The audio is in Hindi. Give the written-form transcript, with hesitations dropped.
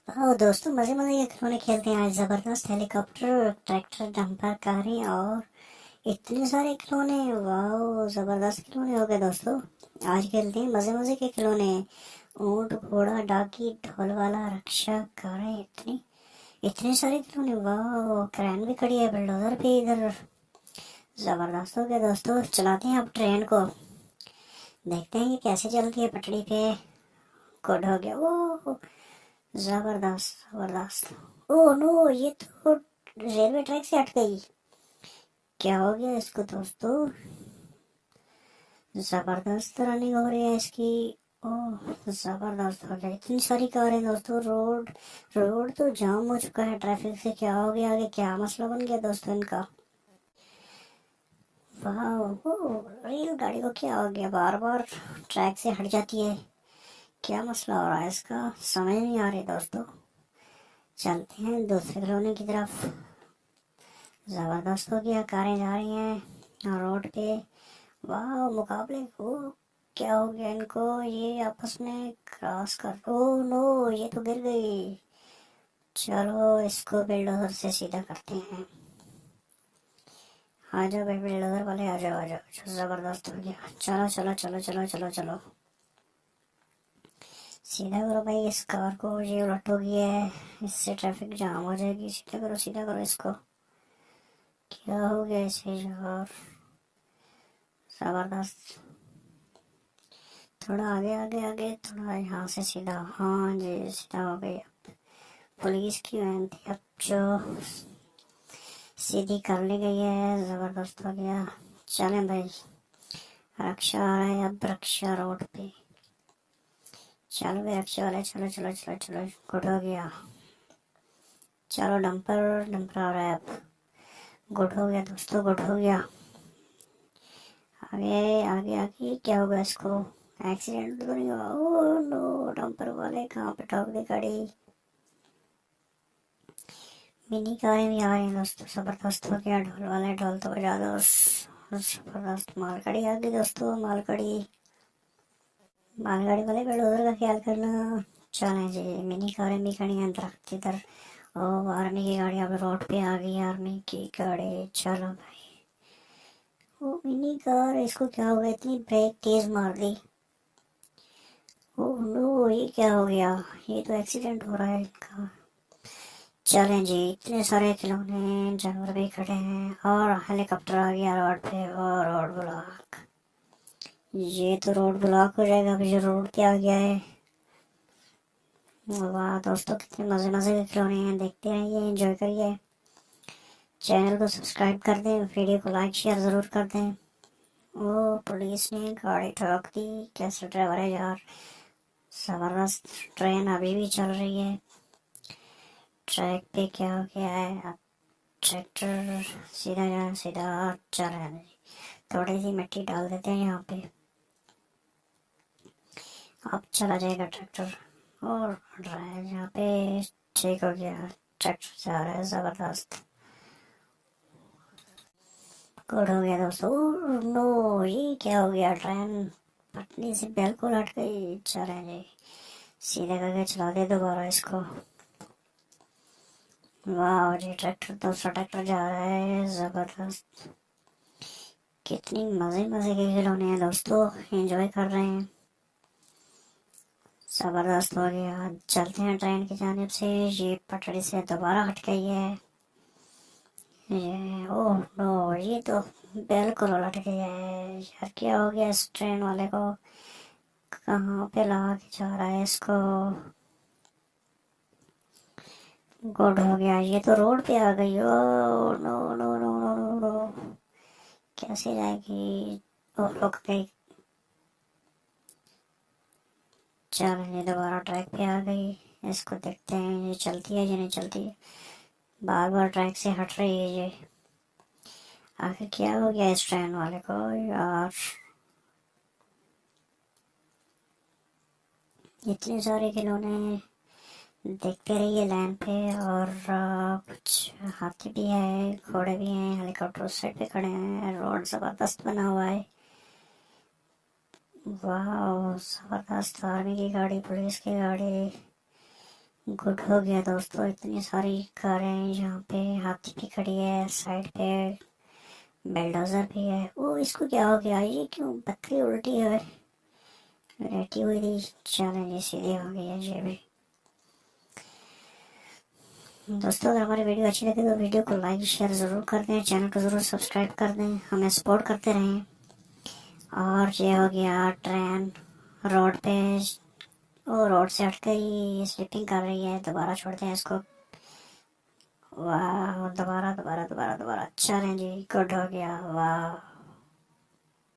वाह दोस्तों, मजे मजे के खिलौने खेलते हैं आज। जबरदस्त हेलीकॉप्टर, ट्रैक्टर, डंपर, कारें और इतने सारे खिलौने। वाह, जबरदस्त खिलौने हो गए दोस्तों। आज खेलते हैं मजे मजे के खिलौने। ऊंट, घोड़ा, डाकी, ढोल वाला, रक्षा, कारें, इतनी इतने सारे खिलौने। वाह, क्रेन भी खड़ी है, बुलडोजर भी इधर। जबरदस्त हो गया दोस्तों। चलाते हैं अब ट्रेन को, देखते हैं कि कैसे चलती है पटरी पे। गुड हो गया। ओह, जबरदस्त जबरदस्त। ओह नो, ये तो रेलवे ट्रैक से हट गई। क्या हो गया इसको दोस्तों? जबरदस्त रनिंग हो रही है इसकी। ओह, जबरदस्त हो गया। इतनी सारी कारें दोस्तों। रोड रोड तो जाम हो चुका है ट्रैफिक से। क्या हो गया आगे? क्या मसला बन गया दोस्तों इनका? वाह, रेलगाड़ी को क्या हो गया? बार बार ट्रैक से हट जाती है। क्या मसला हो रहा है इसका? समझ नहीं आ रही दोस्तों। चलते हैं दूसरे खिलौने की तरफ। जबरदस्त हो गया, कारें जा रही हैं रोड पे। वाह, मुकाबले को क्या हो गया इनको? ये आपस में क्रॉस कर। ओ नो, ये तो गिर गई। चलो इसको बिल्डोजर से सीधा करते हैं। आ जाओ भाई बिल्डोजर वाले, आ जाओ आ जाओ आ जाओ। जबरदस्त हो गया। चलो चलो चलो चलो चलो चलो, सीधा करो भाई इस कार को। ये उलट हो गया है, इससे ट्रैफिक जाम हो जाएगी। सीधा करो इसको। क्या हो गया इसे यार? जबरदस्त। थोड़ा आगे आगे आगे, थोड़ा यहाँ से सीधा। हाँ जी, सीधा हो गई। पुलिस की वैन थी अब जो सीधी कर ली गई है। जबरदस्त हो गया। चलें भाई, रक्षा आ रहा है अब रक्षा रोड पे। चलो भाई रक्षा वाले, चलो चलो चलो चलो। गुड हो गया। चलो डंपर डंपर आ रहा है अब। गुड हो गया दोस्तों, गुड हो गया। आगे आगे आगे, क्या होगा इसको? एक्सीडेंट तो नहीं हुआ? ओह नो, डंपर वाले कहाँ पे ठोक दी गाड़ी। मिनी कारें भी आ रही हैं दोस्तों। जबरदस्त हो गया। ढोल वाले ढोल तो बजा दो। जबरदस्त। मालगाड़ी आ गई दोस्तों, मालगाड़ी। मालगाड़ी वाले बेड़ोजर का ख्याल करना। चलें जी, मिनी कारें भी खड़ी हैं दरख्त इधर। ओ, आर्मी की गाड़ी अब रोड पे आ गई। आर्मी की गाड़ी। चलो भाई। वो मिनी कार, इसको क्या हो गया? इतनी ब्रेक तेज मार दी। ओह नो, ये क्या हो गया? ये तो एक्सीडेंट हो रहा है इनका। चलें जी, इतने सारे खिलौने जानवर भी खड़े हैं और हेलीकॉप्टर आ गया रोड पे। और रोड ब्लॉक। ये तो रोड ब्लॉक हो जाएगा अभी, जो रोड पे आ गया है। वाह दोस्तों, कितने मजे मजे के खिलौने हैं। देखते रहिए, एंजॉय करिए। चैनल को सब्सक्राइब कर दें, वीडियो को लाइक शेयर जरूर कर दें। ओ, पुलिस ने गाड़ी ठोक दी। कैसे ड्राइवर है यार। जबरदस्त। ट्रेन अभी भी चल रही है। ट्रैक पे क्या हो गया है अब? ट्रैक्टर सीधा जा सीधा चल रहा है। थोड़ी सी मिट्टी डाल देते हैं यहाँ पे, अब चला जाएगा ट्रैक्टर। और रहा है यहाँ पे। ठीक हो गया। ट्रैक्टर जा रहा है। जबरदस्त। गुड हो गया दोस्तों। नो, ये क्या हो गया? ट्रेन पटरी से बिल्कुल हट गई। चले जी, सीधे करके चला दे दोबारा इसको। वाह जी, ट्रैक्टर, दूसरा ट्रैक्टर जा रहा है। जबरदस्त। कितनी मजे मजे के खिलौने हैं दोस्तों, एंजॉय कर रहे हैं। जबरदस्त हो गया। चलते हैं ट्रेन की जानिब से। ये पटरी से दोबारा हट गई है। ये ओह नो, ये तो बिल्कुल उलट गया है यार। क्या हो गया इस ट्रेन वाले को? कहाँ पे लगा के जा रहा है इसको? गुड हो गया। ये तो रोड पे आ गई। Oh no no no no no no, कैसे जाएगी? ओ, रुक गई। चल, ये दोबारा ट्रैक पे आ गई। इसको देखते हैं ये चलती है या नहीं चलती है। बार बार ट्रैक से हट रही है ये। आखिर क्या हो गया इस ट्रेन वाले को यार? इतने सारे खिलौने, देखते रहिए लाइन पे। और कुछ हाथी भी है, घोड़े भी हैं, हेलीकॉप्टर उस साइड पे खड़े हैं। रोड जबरदस्त बना हुआ है। वाह, जबरदस्त। आर्मी की गाड़ी, पुलिस की गाड़ी। गुड हो गया दोस्तों। इतनी सारी कारें यहाँ पे, हाथी भी खड़ी है साइड पे, बेलडोजर भी है। वो इसको क्या हो गया, ये क्यों बकरी उल्टी है, लेटी हुई थी, चलें जी सीधी हो गई है ये भी। दोस्तों अगर हमारी वीडियो अच्छी लगे तो वीडियो को लाइक शेयर ज़रूर कर दें, चैनल को ज़रूर सब्सक्राइब कर दें, हमें सपोर्ट करते रहें। और ये हो गया ट्रेन रोड पे, वो रोड से हट गई, स्लिपिंग कर रही है, दोबारा छोड़ते हैं इसको। वाह, दोबारा दोबारा दोबारा दोबारा, चलें जी, गुड हो गया, वाह।